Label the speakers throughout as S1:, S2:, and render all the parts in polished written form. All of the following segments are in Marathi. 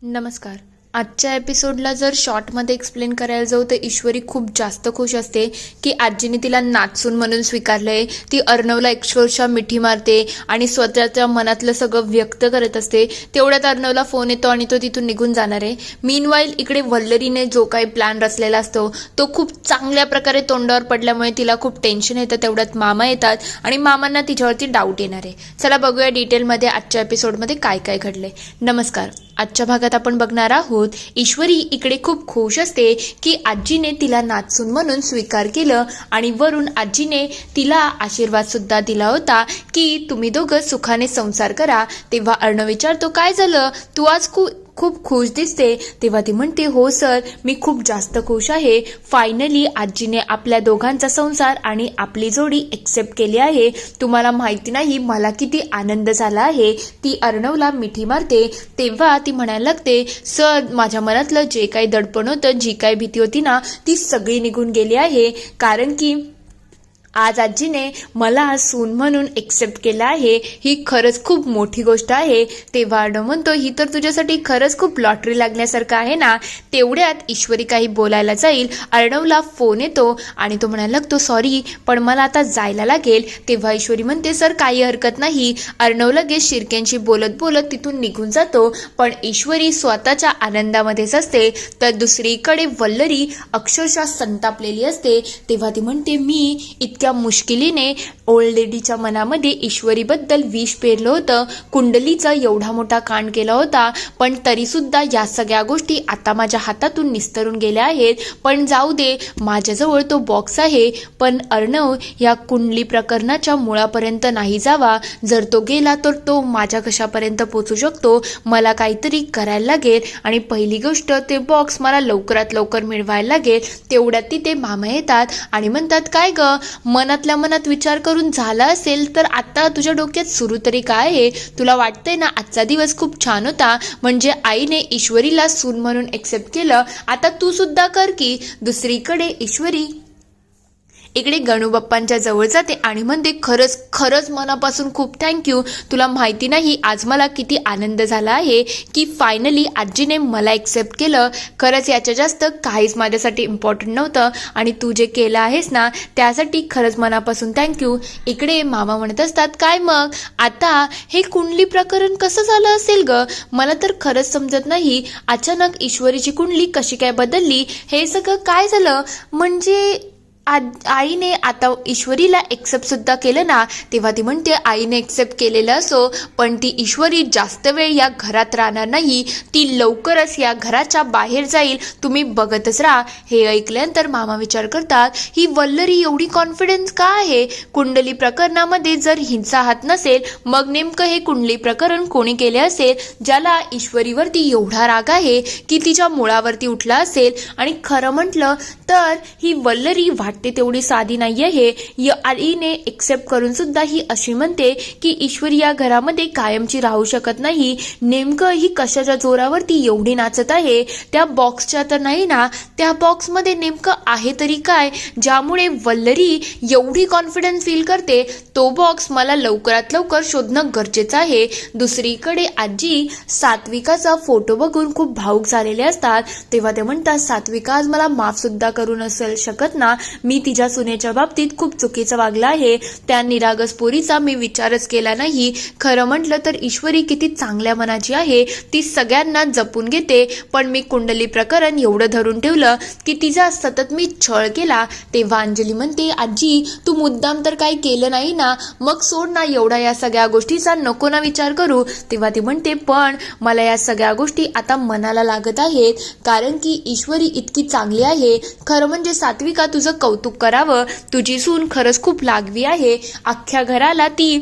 S1: नमस्कार. आजच्या एपिसोडला जर शॉर्टमध्ये एक्सप्लेन करायला जाऊ तर ईश्वरी खूप जास्त खुश असते की आजीने तिला नाचून म्हणून स्वीकारलंय. ती अर्णवला अक्षरशः मिठी मारते आणि स्वतःच्या मनातलं सगळं व्यक्त करत असते. तेवढ्यात अर्णवला फोन येतो आणि तो तिथून निघून जाणार आहे. मीनवाईल इकडे वल्लरीने जो काही प्लॅन रचलेला असतो तो खूप चांगल्या प्रकारे तोंडावर पडल्यामुळे तिला खूप टेन्शन येतं. तेवढ्यात मामा येतात आणि मामांना तिच्यावरती डाऊट येणार आहे. चला बघूया डिटेलमध्ये आजच्या एपिसोडमध्ये काय काय घडले. नमस्कार. आजच्या भागात आपण बघणार आहोत ईश्वरी इकडे खूप खुश असते की आजीने तिला नाचून म्हणून स्वीकार केलं आणि वरून आजीने तिला आशीर्वाद सुद्धा दिला होता की तुम्ही दोघं सुखाने संसार करा. तेव्हा अर्णव विचारतो काय झालं, तू आज खूप खुश दिसते. तेव्हा ती म्हणते हो सर, मी खूप जास्त खुश आहे. फायनली आजीने आपल्या दोघांचा संसार आणि आपली जोडी एक्सेप्ट केली आहे. तुम्हाला माहिती नाही मला किती आनंद झाला आहे. ती अर्णवला मिठी मारते. तेव्हा ती म्हणायला लागते सर, माझ्या मनातलं जे काही दडपण होतं, जी काही भीती होती ना, ती सगळी निघून गेली आहे. कारण की आज आजीने मला सून म्हणून एक्सेप्ट केलं आहे. ही खरंच खूप मोठी गोष्ट आहे. तेव्हा अर्णव म्हणतो ही तर तुझ्यासाठी खरंच खूप लॉटरी लागण्यासारखं आहे ना. तेवढ्यात ईश्वरी काही बोलायला जाईल. अर्णवला फोन येतो आणि तो म्हणायला लागतो सॉरी पण मला आता जायला लागेल. तेव्हा ईश्वरी म्हणते सर काही हरकत नाही. अर्णव लगेच शिर्क्यांशी बोलत बोलत तिथून निघून जातो. पण ईश्वरी स्वतःच्या आनंदामध्येच असते तर दुसरीकडे वल्लरी अक्षरशः संतापलेली असते. तेव्हा ती म्हणते मी इतक्या मुश्किलीने ओल्ड लेडीच्या मनामध्ये ईश्वरीबद्दल विष पेरलं होतं. कुंडलीचा एवढा मोठा कांड केला होता पण तरी सुद्धा या सगळ्या गोष्टी आता माझ्या हातातून निस्तरून गेल्या आहेत. पण जाऊ दे, माझ्याजवळ तो बॉक्स आहे. पण अर्णव या कुंडली प्रकरणाच्या मुळापर्यंत नाही जावा. जर तो गेला तर तो माझ्या कशापर्यंत पोचू शकतो. मला काहीतरी करायला लागेल आणि पहिली गोष्ट ते बॉक्स मला लवकरात लवकर मिळवायला लागेल. तेवढ्यात तिथे मामा येतात आणि म्हणतात काय ग, मनातल्या मनात विचार करून झाला असेल तर आता तुझ्या डोक्यात सुरू तरी काय आहे. तुला वाटतंय ना आजचा दिवस खूप छान होता, म्हणजे आईने ईश्वरीला सून म्हणून एक्सेप्ट केलं. आता तू सुद्धा कर की. दुसरीकडे ईश्वरी इकडे गणू बाप्पांच्या जवळ जाते आणि म्हणते खरंच खरंच मनापासून खूप थँक्यू. तुला माहिती नाही आज मला किती आनंद झाला आहे की फायनली आजीने मला एक्सेप्ट केलं. खरंच याच्या जास्त काहीच माझ्यासाठी इम्पॉर्टंट नव्हतं आणि तू जे केलं आहेस ना त्यासाठी खरंच मनापासून थँक्यू. इकडे मामा म्हणत असतात काय मग आता हे कुंडली प्रकरण कसं झालं असेल ग, मला तर खरंच समजत नाही. अचानक ईश्वरीची कुंडली कशी काय बदलली, हे सगळं काय झालं. म्हणजे आईने आता ईश्वरीला एक्सेप्ट सुद्धा केलं ना. तेव्हा ती म्हणते आईने एक्सेप्ट केलेलं असो पण ती ईश्वरी जास्त वेळ या घरात राहणार नाही. ती लवकरच या घराच्या बाहेर जाईल. तुम्ही बघतच राहा. हे ऐकल्यानंतर मामा विचार करतात ही वल्लरी एवढी कॉन्फिडन्स का आहे. कुंडली प्रकरणामध्ये जर हिंसा हात नसेल मग नेमकं हे कुंडली प्रकरण कोणी केले असेल ज्याला ईश्वरीवरती एवढा राग आहे की तिच्या मुळावरती उठला असेल. आणि खरं म्हटलं तर ही वल्लरी वाटते तेवढी साधी नाही आहे. आईने एक्सेप्ट करून सुद्धा ही अशी म्हणते की ईश्वरी या घरामध्ये कायमची राहू शकत नाही. नेमकं ही कशाच्या जोरावरती एवढी नाचत आहे. त्या बॉक्सच्या तर नाही ना, त्या बॉक्समध्ये नेमकं आहे तरी काय ज्यामुळे वल्लरी एवढी कॉन्फिडन्स फील करते. तो बॉक्स मला लवकरात लवकर शोधणं गरजेचं आहे. दुसरीकडे आजी सात्विकाचा फोटो बघून खूप भावुक झालेले असतात. तेव्हा ते म्हणतात सात्विका आज मला माफ सुद्धा करू नसेल शकत ना. मी तिच्या सुनेच्या बाबतीत खूप चुकीचं वागलं आहे. त्या निरागस पोरीचा मी विचारच केला नाही. खरं म्हटलं तर ईश्वरी किती चांगल्या मनाची आहे. ती सगळ्यांना जपून घेते. पण मी कुंडली प्रकरण एवढं धरून ठेवलं की तिचा सतत मी छळ केला. तेव्हा अंजली म्हणते आजी तू मुद्दाम तर काही केलं नाही ना, मग सोड ना एवढा या सगळ्या गोष्टीचा नको ना विचार करू. तेव्हा ती म्हणते पण मला या सगळ्या गोष्टी आता मनाला लागत आहेत कारण की ईश्वरी इतकी चांगली आहे. खरं म्हणजे सात्विका तुझं कौतुक करावं. तुझी सून खरंच खूप लागवी आहे. अख्ख्या घराला ती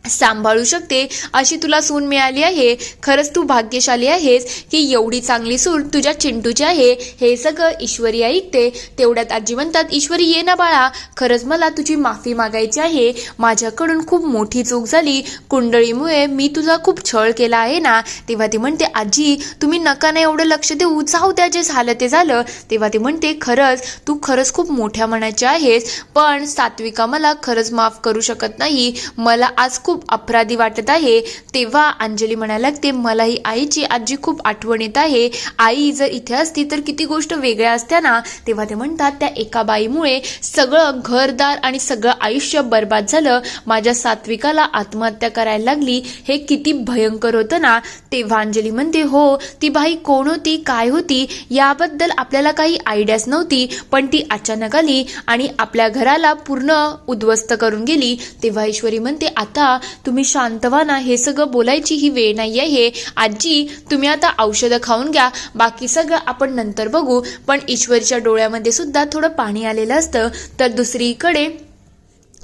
S1: सांभाळू शकते अशी तुला सून मिळाली आहे. खरंच तू भाग्यशाली आहेस की एवढी चांगली सून तुझ्या चिंटूची आहे. हे सगळं ईश्वरी ऐकते. तेवढ्यात आजी म्हणतात ईश्वरी ये ना बाळा, खरंच मला तुझी माफी मागायची आहे. माझ्याकडून खूप मोठी चूक झाली. कुंडळीमुळे मी तुझा खूप छळ केला आहे ना. तेव्हा ती म्हणते आजी तुम्ही नका ना एवढं लक्ष देऊ, जाऊ द्या, जे झालं ते झालं. तेव्हा ती म्हणते खरंच तू खरंच खूप मोठ्या मनाची आहेस पण सात्विका मला खरंच माफ करू शकत नाही. मला आज खूप अपराधी वाटत आहे. तेव्हा अंजली म्हणायला लागते, मलाही आईची आजी खूप आठवण येत आहे. आई जर इथे असती तर किती गोष्ट वेगळ्या असत्या ना. तेव्हा ते म्हणतात, त्या एका बाईमुळे सगळं घरदार आणि सगळं आयुष्य बर्बाद झालं. माझ्या सात्विकाला आत्महत्या करायला लागली. हे किती भयंकर होतं ना. तेव्हा अंजली म्हणते, हो ती बाई कोण होती, काय होती याबद्दल आपल्याला काही आयडियाच नव्हती, पण ती अचानक आली आणि आपल्या घराला पूर्ण उद्ध्वस्त करून गेली. तेव्हा ईश्वरी म्हणते, आता तुम्ही शांत व्हा ना, हे सगळं बोलायची ही वेळ नाही आहे. आजी तुम्ही आता औषधं खाऊन घ्या, बाकी सगळं आपण नंतर बघू. पण ईश्वरीच्या डोळ्यामध्ये सुद्धा थोडं पाणी आलेलं असतं. तर दुसरीकडे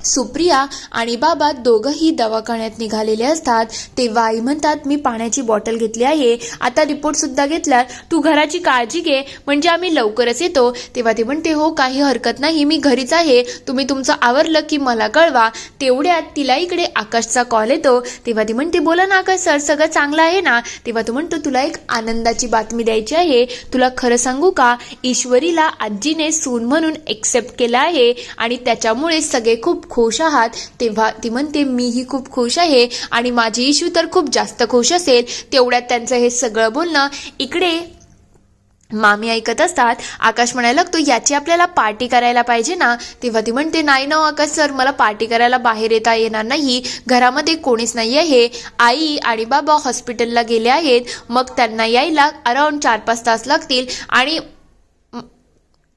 S1: सुप्रिया आणि बाबा दोघंही दवाखान्यात निघालेले असतात. तेव्हा आई म्हणतात, मी पाण्याची बॉटल घेतली आहे, आता रिपोर्ट सुद्धा घेतला, तू घराची काळजी घे, म्हणजे आम्ही लवकरच येतो. तेव्हा ती म्हणते, हो काही हरकत नाही, मी घरीच आहे, तुम्ही तुमचं आवरलं की मला कळवा. तेवढ्यात तिला इकडे आकाशचा कॉल येतो. तेव्हा ती म्हणते, बोला ना आकाश सर, सगळं चांगलं आहे ना. तेव्हा तो म्हणतो, तुला एक आनंदाची बातमी द्यायची आहे. तुला खरं सांगू का, ईश्वरीला आजीने सून म्हणून एक्सेप्ट केलं आहे आणि त्याच्यामुळे सगळे खूप खुश आहात. तेव्हा ती म्हणते, मीही खूप खुश आहे आणि माझी इशू तर खूप जास्त खुश असेल. तेवढ्यात त्यांचं हे सगळं बोलणं इकडे मामी ऐकत असतात. आकाश म्हणायला लागतो, याची आपल्याला पार्टी करायला पाहिजे ना. तेव्हा ती म्हणते, नाही ना आकाश सर, मला पार्टी करायला बाहेर येता येणार नाही, घरामध्ये कोणीच नाही आहे. आई आणि बाबा हॉस्पिटलला गेले आहेत, मग त्यांना यायला अराउंड 4-5 तास लागतील आणि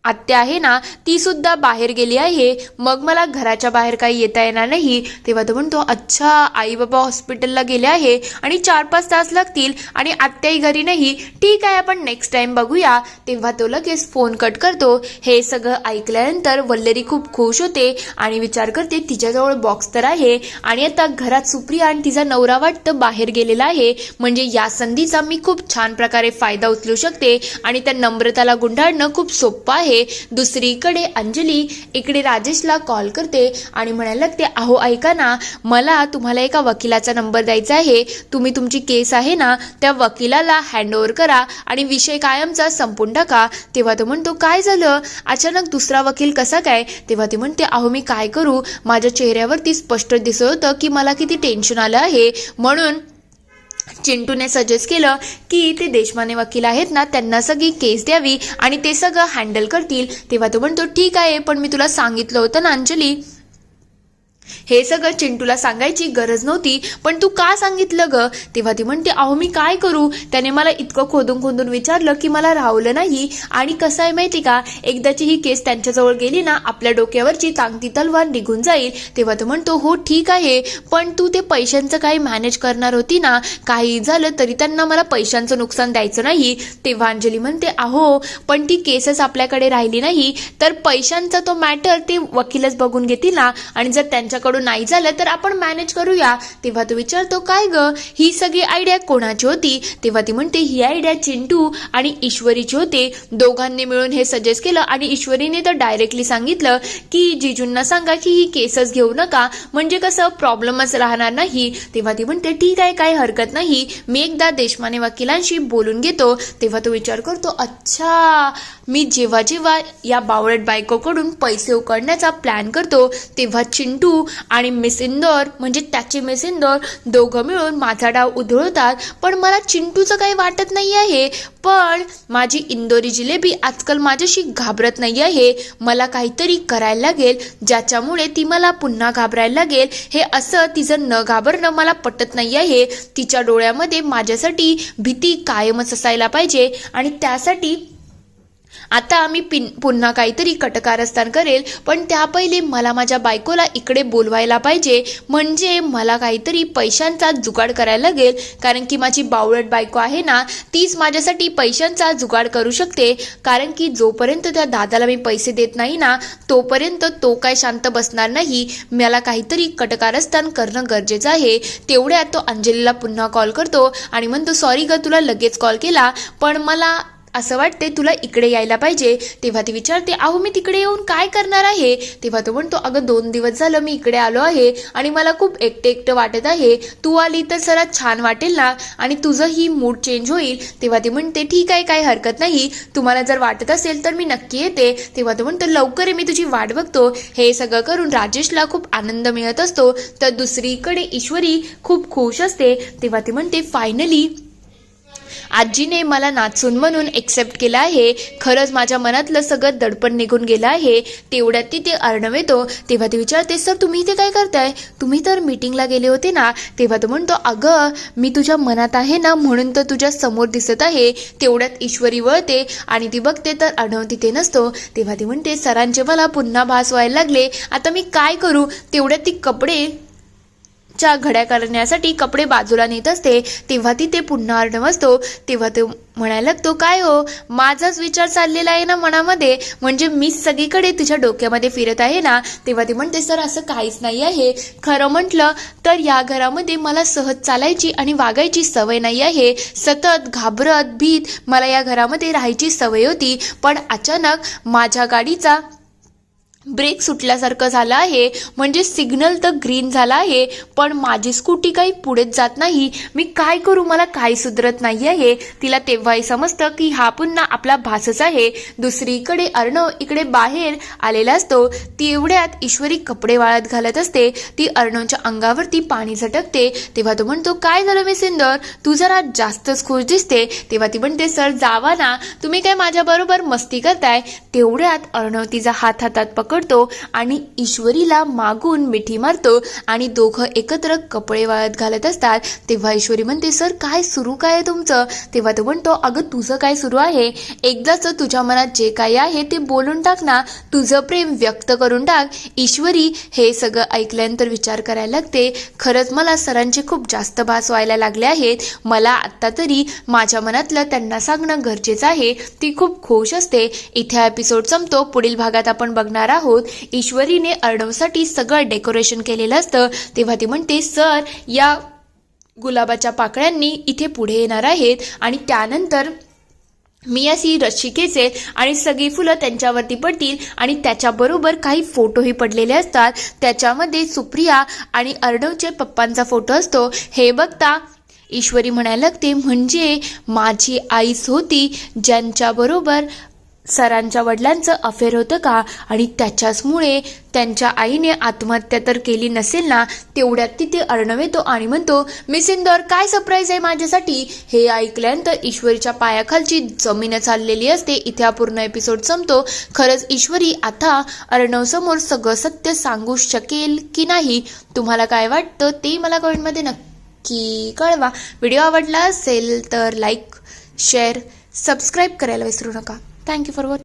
S1: आत्या आहे ना ती सुद्धा बाहेर गेली आहे, मग मला घराच्या बाहेर काही येता येणार नाही. तेव्हा तो म्हणतो, अच्छा आई बाबा हॉस्पिटलला गेले आहे आणि 4-5 तास लागतील आणि आत्याही घरी नाही, ठीक आहे आपण नेक्स्ट टाइम बघूया. तेव्हा तो लगेच फोन कट करतो. हे सगळं ऐकल्यानंतर वल्लरी खूप खुश होते आणि विचार करते, तिच्याजवळ बॉक्स तर आहे आणि आता घरात सुप्रिया आणि तिचा नवरा वाटतं बाहेर गेलेला आहे, म्हणजे या संधीचा मी खूप छान प्रकारे फायदा उचलू शकते आणि त्या नम्रताला गुंडाळणं खूप सोपं आहे. दुसरीकडे अंजली इकडे राजेशला कॉल करते आणि म्हणायला लागते, अहो ऐका ना, मला तुम्हाला एका वकिलाचा नंबर द्यायचा आहे, तुम्ही तुमची केस आहे ना त्या वकिलाला हँडओव्हर करा आणि विषय कायमचा संपून टाका. तेव्हा तो म्हणतो, काय झालं अचानक दुसरा वकील कसा काय. तेव्हा ती म्हणते, अहो मी काय करू, माझ्या चेहऱ्यावरती स्पष्ट दिसत होतं की मला किती टेन्शन आलं आहे, म्हणून चिंटूने सजेस्ट केलं की ते देशमाने वकील आहेत ना त्यांना सगळी केस द्यावी आणि ते सगळं हँडल करतील. तेव्हा तो म्हणतो, ठीक आहे, पण मी तुला सांगितलं होतं ना अंजली, हे सगळं चिंटूला सांगायची गरज नव्हती, पण तू का सांगितलं ग. तेव्हा ती म्हणते, अहो मी काय करू, त्याने मला इतकं खोदून खोदून विचारलं की मला राहवलं नाही. आणि कसं आहे माहिती का, एकदाची ही केस त्यांच्याजवळ गेली ना आपल्या डोक्यावरची टांगती तलवार निघून जाईल. तेव्हा तो म्हणतो, हो ठीक आहे, पण तू ते पैशांचं काही मॅनेज करणार होती ना, काही झालं तरी त्यांना मला पैशांचं नुकसान द्यायचं नाही. तेव्हा अंजली म्हणते, अहो पण ती केसच आपल्याकडे राहिली नाही तर पैशांचा तो मॅटर ते वकीलच बघून घेतील ना, आणि जर त्यांच्याकडून नाही झालं तर आपण मॅनेज करूया. तेव्हा तो विचारतो, काय ग ही सगळी आयडिया कोणाची होती. तेव्हा ती म्हणते, ही आयडिया चिंटू आणि ईश्वरीची होते, दोघांनी मिळून हे सजेस्ट केलं आणि ईश्वरीने तर डायरेक्टली सांगितलं की जीजूंना सांगा की ही केसच घेऊ नका, म्हणजे कसं प्रॉब्लेमच राहणार नाही. तेव्हा ती म्हणते, ठीक आहे काही हरकत नाही, मी एकदा देशमाने वकिलांशी बोलून घेतो. तेव्हा तो विचार करतो, अच्छा मी जेव्हा जेव्हा या बावळट बायकोकडून पैसे उकळण्याचा प्लॅन करतो तेव्हा चिंटू आणि मिस इंदोर म्हणजे त्याची मिस इंदोर दोघं मिळून माझा डाव उधळतात. पण मला चिंटूचं काही वाटत नाही आहे, पण माझी इंदोरी जिलेबी आजकाल माझ्याशी घाबरत नाही आहे. मला काहीतरी करायला लागेल ज्याच्यामुळे ती मला पुन्हा घाबरायला लागेल. हे असं तिचं न घाबरणं मला पटत नाही आहे. तिच्या डोळ्यामध्ये माझ्यासाठी भीती कायमच असायला पाहिजे आणि त्यासाठी आता मी पुन्हा काहीतरी कटकारस्थान करेल, पण त्या पहिले मला माझ्या बायकोला इकडे बोलवायला पाहिजे, म्हणजे मला काहीतरी पैशांचा जुगाड करायला लागेल. कारण की माझी बावळट बायको आहे ना तीच माझ्यासाठी पैशांचा जुगाड करू शकते. कारण की जोपर्यंत त्या दादाला मी पैसे देत नाही ना तोपर्यंत तो काय शांत बसणार नाही. मला काहीतरी कटकारस्थान करणं गरजेचं आहे. तेवढ्यात तो अंजलीला पुन्हा कॉल करतो आणि म्हणतो, सॉरी ग तुला लगेच कॉल केला, पण मला असं वाटते तुला इकडे यायला पाहिजे. तेव्हा ती विचारते अहो मी तिकडे येऊन काय करणार आहे. तेव्हा तो म्हणतो अगं 2 दिवस झालं मी इकडे आलो आहे आणि मला खूप एकटे एकटं वाटत आहे. तू आली तर जरा छान वाटेल ना आणि तुझंही मूड चेंज होईल. तेव्हा ती म्हणते ठीक आहे काही हरकत नाही, तुम्हाला जर वाटत असेल तर मी नक्की येते. तेव्हा तो म्हणतो लवकर ये, मी तुझी वाट बघतो. हे सगळं करून राजेशला खूप आनंद मिळत असतो. तर दुसरीकडे ईश्वरी खूप खुश असते. तेव्हा ती म्हणते फायनली आजीने मला नाचून म्हणून एक्सेप्ट केलं आहे. खरंच माझ्या मनातलं सगळं दडपण निघून गेलं आहे. तेवढ्यात तिथे अर्णव येतो. तेव्हा ते विचारते सर तुम्ही इथे काय करताय, तुम्ही तर मीटिंगला गेले होते ना. तेव्हा तो म्हणतो अगं मी तुझ्या मनात आहे ना म्हणून तर तुझ्या समोर दिसत आहे. तेवढ्यात ईश्वरी वळते आणि ती बघते तर अर्णव तिथे नसतो. तेव्हा ती म्हणते सरांचे मला पुन्हा भास व्हायला लागले, आता मी काय करू. तेवढ्यात ती कपडे च्या घड्या करण्यासाठी कपडे बाजूला नेत असते. तेव्हा तिथे पुन्हा अर्णव असतो. तेव्हा तो म्हणायला लागतो काय हो माझाच विचार चाललेला आहे ना मनामध्ये, म्हणजे मी सगळीकडे तुझ्या डोक्यामध्ये फिरत आहे ना. तेव्हा ती म्हणते सर असं काहीच नाही आहे. खरं म्हटलं तर या घरामध्ये मला सहज चालायची आणि वागायची सवय नाही आहे. सतत घाबरत भीत मला या घरामध्ये राहायची सवय होती. पण अचानक माझ्या गाडीचा ब्रेक सुटल्यासारखं झालं आहे, म्हणजे सिग्नल तर ग्रीन झाला आहे पण माझी स्कूटी काही पुढेच जात नाही. मी काय करू, मला काही सुधरत नाही आहे. तिला तेव्हाही समजतं की हा पुन्हा आपला भासच आहे. दुसरीकडे अर्णव इकडे बाहेर आलेला असतो. तेवढ्यात ईश्वरी कपडे वाळत घालत असते. ती अर्णवच्या अंगावरती पाणी झटकते. तेव्हा तो म्हणतो काय झालं मिसिंदर, तू जरा जास्तच खुश दिसते. तेव्हा ती म्हणते सर जावा ना, तुम्ही काय माझ्याबरोबर मस्ती करताय. तेवढ्यात अर्णव तिचा हात हातात पकडतो आणि ईश्वरीला मागून मिठी मारतो आणि दोघं एकत्र कपडे वाळत घालत असतात. तेव्हा ईश्वरी म्हणते सर काय सुरू काय आहे तुमचं. तेव्हा तो म्हणतो अगं तुझं काय सुरू आहे, एकदाच तुझ्या मनात जे काही आहे ते बोलून टाक ना, तुझं प्रेम व्यक्त करून टाक. ईश्वरी हे सगळं ऐकल्यानंतर विचार करायला लागते. खरंच मला सरांचे खूप जास्त भास व्हायला लागले आहेत. मला आत्ता तरी माझ्या मनातलं त्यांना सांगणं गरजेचं आहे. ती खूप खुश असते. इथे एपिसोड संपतो. पुढील भागात आपण बघणार आहोत ईश्वरीने अर्णवसाठी सगळं डेकोरेशन केलेलं असतं. तेव्हा ती म्हणते सर या गुलाबाच्या पाकळ्यांनी इथे पुढे येणार आहेत आणि त्यानंतर मी अशी रस्सी खेचेल आणि सगळी फुलं त्यांच्यावरती पडतील आणि त्याच्याबरोबर काही फोटोही पडलेले असतात. त्याच्यामध्ये सुप्रिया आणि अर्णवचे पप्पांचा फोटो असतो. हे बघता ईश्वरी म्हणायला लागते म्हणजे माझी आईच होती ज्यांच्याबरोबर सरांच्या वडिलांचं अफेअर होतं का, आणि त्याच्याचमुळे त्यांच्या आईने आत्महत्या तर केली नसेल ना. तेवढ्यात तिथे अर्णव येतो आणि म्हणतो मिस इंदौर काय सरप्राईज आहे माझ्यासाठी. हे ऐकल्यानंतर ईश्वरीच्या पायाखालची जमीन चाललेली असते. इथे हा पूर्ण एपिसोड संपतो. खरंच ईश्वरी आता अर्णव समोर सगळं सत्य सांगू शकेल की नाही, तुम्हाला काय वाटतं ते मला कमेंटमध्ये नक्की कळवा. व्हिडिओ आवडला असेल तर लाईक शेअर सबस्क्राईब करायला विसरू नका. Thank you for watching.